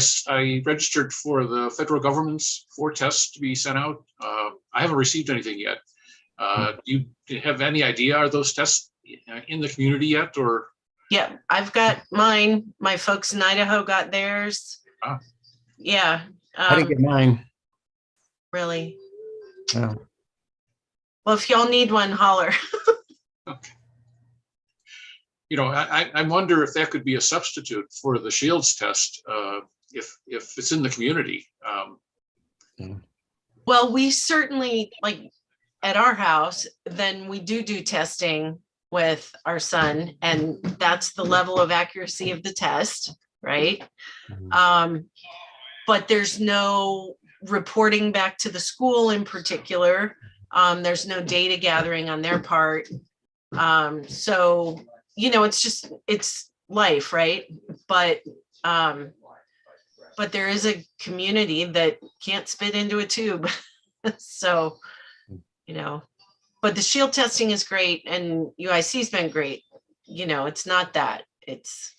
registered for the federal government's 4 tests to be sent out. I haven't received anything yet. Do you have any idea, are those tests in the community yet, or? Yeah, I've got mine. My folks in Idaho got theirs. Ah. Yeah. I didn't get mine. Really? Yeah. Well, if y'all need one, holler. Okay. You know, I wonder if that could be a substitute for the Shields test, if it's in the community. Well, we certainly, like at our house, then we do testing with our son, and that's the level of accuracy of the test, right? But there's no reporting back to the school in particular. There's no data gathering on their part. So, you know, it's life, right? But there is a community that can't spit into a tube. So, you know, but the shield testing is great, and UIC's been great. You know, it's not that, it's.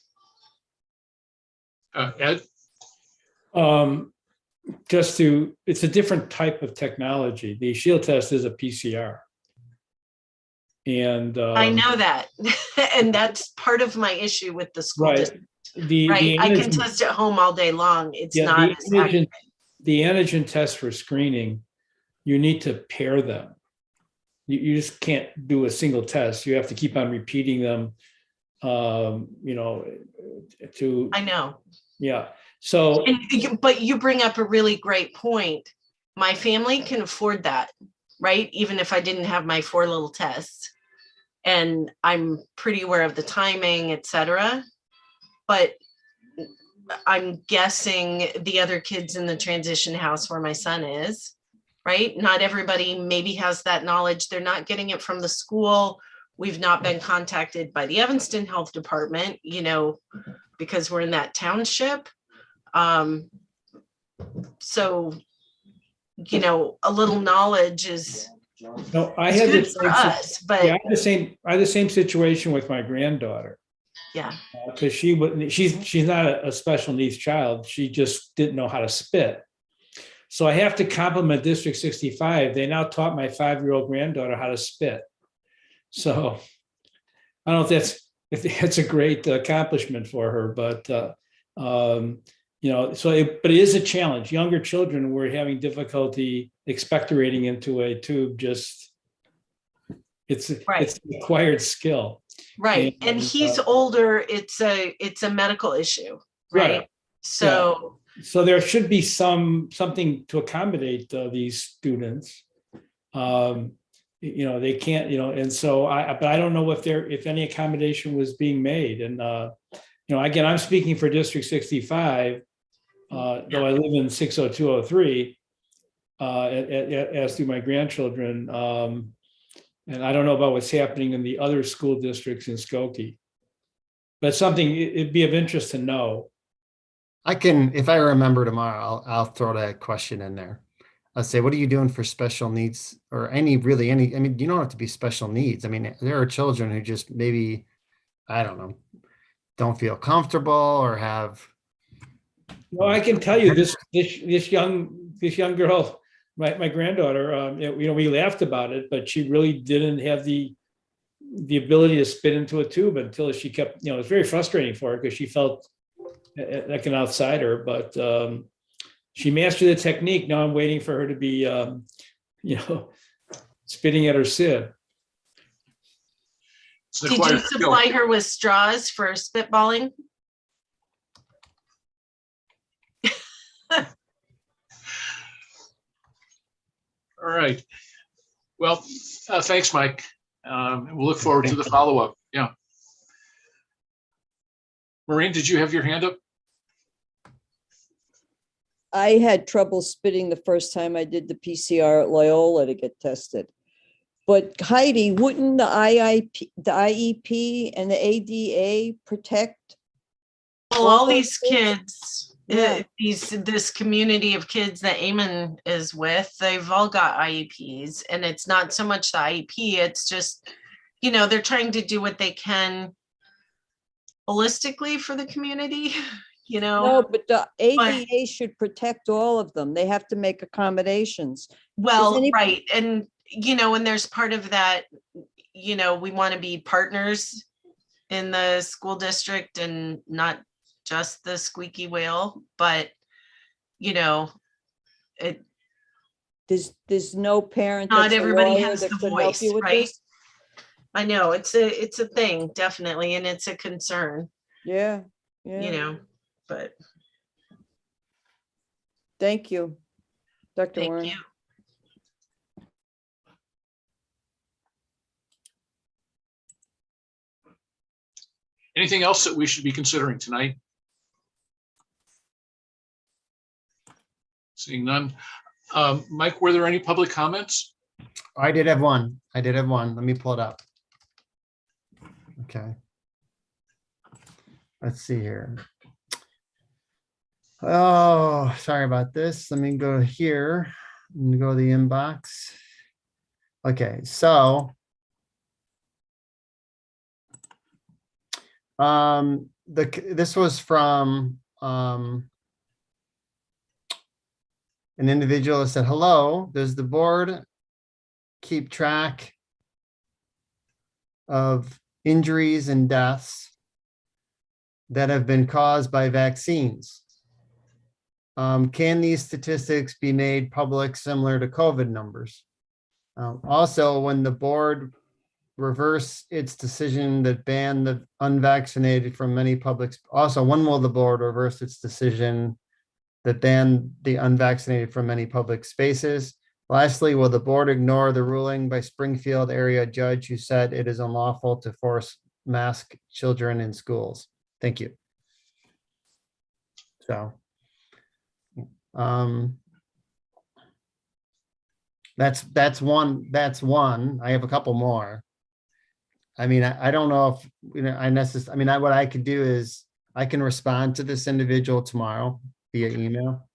Ed? It's a different type of technology. The shield test is a PCR. And I know that. And that's part of my issue with the school right. district. The I can antigen, test at home all day long. It's not as the antigen test for screening, you need to pair them. You just can't do a single test. You have to keep on repeating them, you know, I know. Yeah. So, but you bring up a really great point. My family can afford that, right? Even if I didn't have my 4 little tests, and I'm pretty aware of the timing, et cetera. But I'm guessing the other kids in the transition house where my son is, right? Not everybody maybe has that knowledge. They're not getting it from the school. We've not been contacted by the Evanston Health Department, you know, because we're in that township. So, you know, a little knowledge is no, I had good for us, but yeah, I had the same situation with my granddaughter. Yeah, because she's not a special needs child. She just didn't know how to spit. So I have to compliment District 65. They now taught my 5-year-old granddaughter how to spit. So I don't know if that's a great accomplishment for her, but you know, but it is a challenge. Younger children were having difficulty expectorating into a tube. It's an acquired skill. Right. And he's older. It's a medical issue. Right. So there should be something to accommodate these students. You know, they can't, you know, and so but I don't know if any accommodation was being made. And you know, again, I'm speaking for District 65, though I live in 60203, as do my grandchildren. And I don't know about what's happening in the other school districts in Skokie. But it's something, it'd be of interest to know. I can, if I remember tomorrow, I'll throw that question in there. I'll say, what are you doing for special needs or I mean, you don't have to be special needs. I mean, there are children who just maybe, I don't know, don't feel comfortable or have. Well, I can tell you this young girl, my granddaughter, we laughed about it, but she really didn't have the ability to spit into a tube until she kept, it was very frustrating for her because she felt like an outsider, but she mastered the technique. Now I'm waiting for her to be, spitting at her sieve. Did you supply her with straws for spitballing? All right. Well, thanks, Mike. We'll look forward to the follow-up. Yeah. Maureen, did you have your hand up? I had trouble spitting the first time I did the PCR at Loyola to get tested. But Heidi, wouldn't the IEP and the ADA protect? Well, all these kids, Yeah. this community of kids that Eamon is with, they've all got IEPs, and it's not so much the IEP, it's just, they're trying to do what they can holistically for the community, No, but the ADA should protect all of them. They have to make accommodations. Well, right. And, and there's part of that, we want to be partners in the school district and not just the squeaky wheel, but, there's no parent. Not that's a everybody lawyer has that the could help voice, you with right? this? I know it's a thing, definitely, and it's a concern, Yeah, yeah. But Thank you, Dr. thank Warren. you. Anything else that we should be considering tonight? Seeing none. Mike, were there any public comments? I did have one. Let me pull it up. Okay. Let's see here. Oh, sorry about this. Let me go here and go to the inbox. Okay, so this was from an individual that said, hello, does the board keep track of injuries and deaths that have been caused by vaccines? Can these statistics be made public similar to COVID numbers? Also, when the board reverse its decision that banned the unvaccinated from many public, also, when will the board reverse its decision that banned the unvaccinated from many public spaces? Lastly, will the board ignore the ruling by Springfield area judge who said it is unlawful to force mask children in schools? Thank you. So, that's one. I have a couple more. I mean, I don't know if, what I could do is I can respond to this individual tomorrow via email.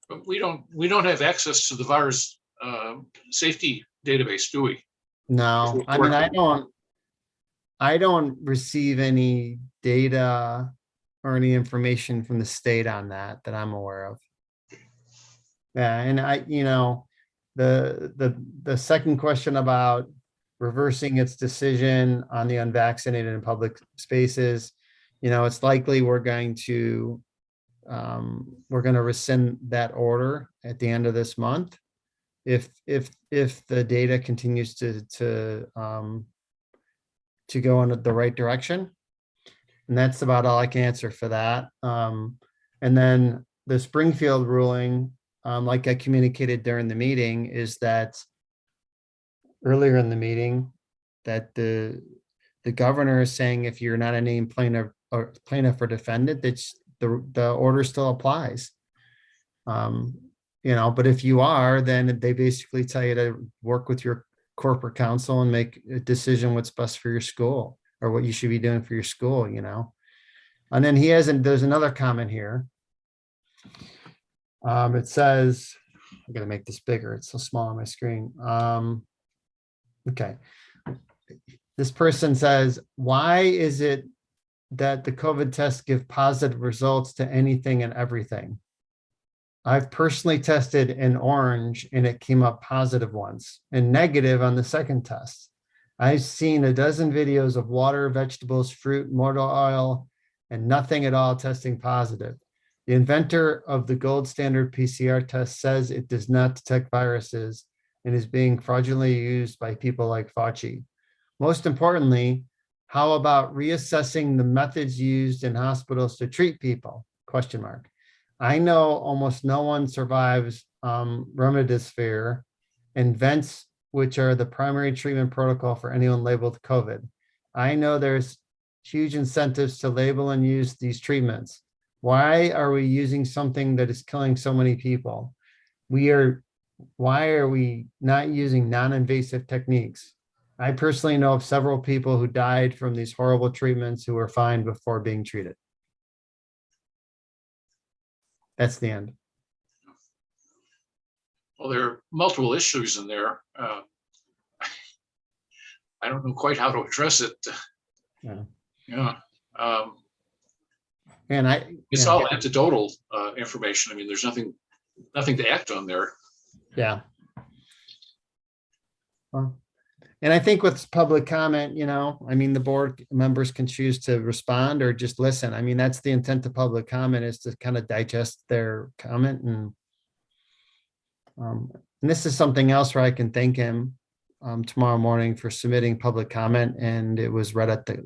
But we don't have access to the virus safety database, do we? No, I mean, I don't receive any data or any information from the state on that I'm aware of. Yeah, and the second question about reversing its decision on the unvaccinated in public spaces, it's likely we're going to rescind that order at the end of this month if the data continues to go in the right direction. And that's about all I can answer for that. And then the Springfield ruling, like I communicated during the meeting, is that earlier in the meeting that the governor is saying if you're not a named plaintiff or defendant, that's the order still applies. But if you are, then they basically tell you to work with your corporate counsel and make a decision what's best for your school or what you should be doing for your school, you know? And then there's another comment here. It says, I'm gonna make this bigger. It's so small on my screen. Okay. This person says, why is it that the COVID tests give positive results to anything and everything? I've personally tested in orange and it came up positive once and negative on the second test. I've seen a dozen videos of water, vegetables, fruit, motor oil, and nothing at all testing positive. The inventor of the gold standard PCR test says it does not detect viruses and is being fraudulently used by people like Fauci. Most importantly, how about reassessing the methods used in hospitals to treat people? Question mark. I know almost no one survives remdesivir and vents, which are the primary treatment protocol for anyone labeled COVID. I know there's huge incentives to label and use these treatments. Why are we using something that is killing so many people? Why are we not using non-invasive techniques? I personally know of several people who died from these horrible treatments who were fine before being treated. That's the end. Well, there are multiple issues in there. I don't know quite how to address it. Yeah. And It's all anecdotal information. I mean, there's nothing to act on there. Yeah. Well, and I think with public comment, you know, I mean, the board members can choose to respond or just listen. I mean, that's the intent of public comment, is to kind of digest their comment. And this is something else where I can thank him tomorrow morning for submitting public comment, and it was read at the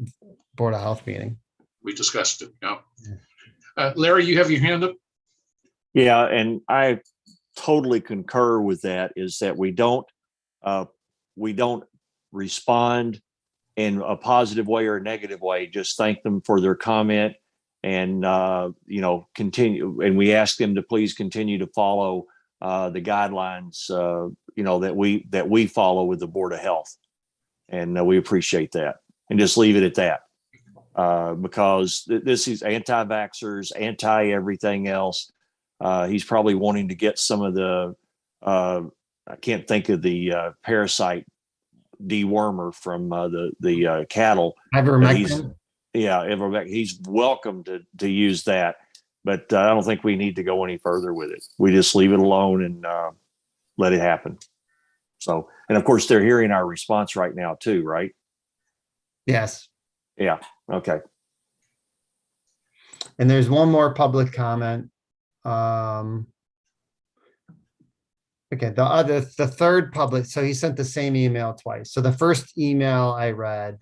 Board of Health meeting. We discussed it. Yeah. Larry, you have your hand up? Yeah, and I totally concur with that, is that we don't respond in a positive way or a negative way. Just thank them for their comment and, continue. And we ask them to please continue to follow the guidelines, that we follow with the Board of Health. And we appreciate that, and just leave it at that. Because this is anti-vaxxers, anti-everything else. He's probably wanting to get some of the, I can't think of the parasite dewormer from the cattle. Ivermectin. Ivermectin. He's welcome to use that, but I don't think we need to go any further with it. We just leave it alone and let it happen. So, and of course, they're hearing our response right now too, right? Yes. Yeah. Okay. And there's one more public comment. Okay, the third public, so he sent the same email twice. So the first email I read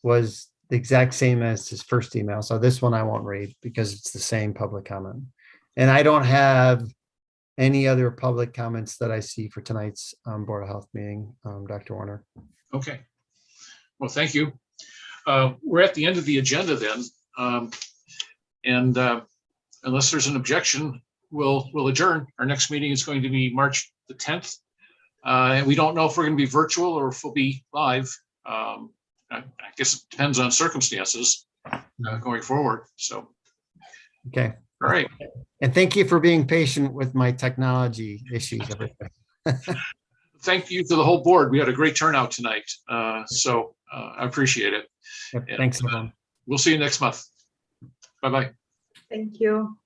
was the exact same as his first email. So this one I won't read because it's the same public comment. And I don't have any other public comments that I see for tonight's Board of Health meeting, Dr. Warner. Okay. Well, thank you. We're at the end of the agenda then. And unless there's an objection, we'll adjourn. Our next meeting is going to be March the 10th. And we don't know if we're going to be virtual or if we'll be live. I guess it depends on circumstances going forward. So, okay. All right. And thank you for being patient with my technology issues. Thank you to the whole board. We had a great turnout tonight. So I appreciate it. Yep, thanks, everyone. We'll see you next month. Bye-bye. Thank you.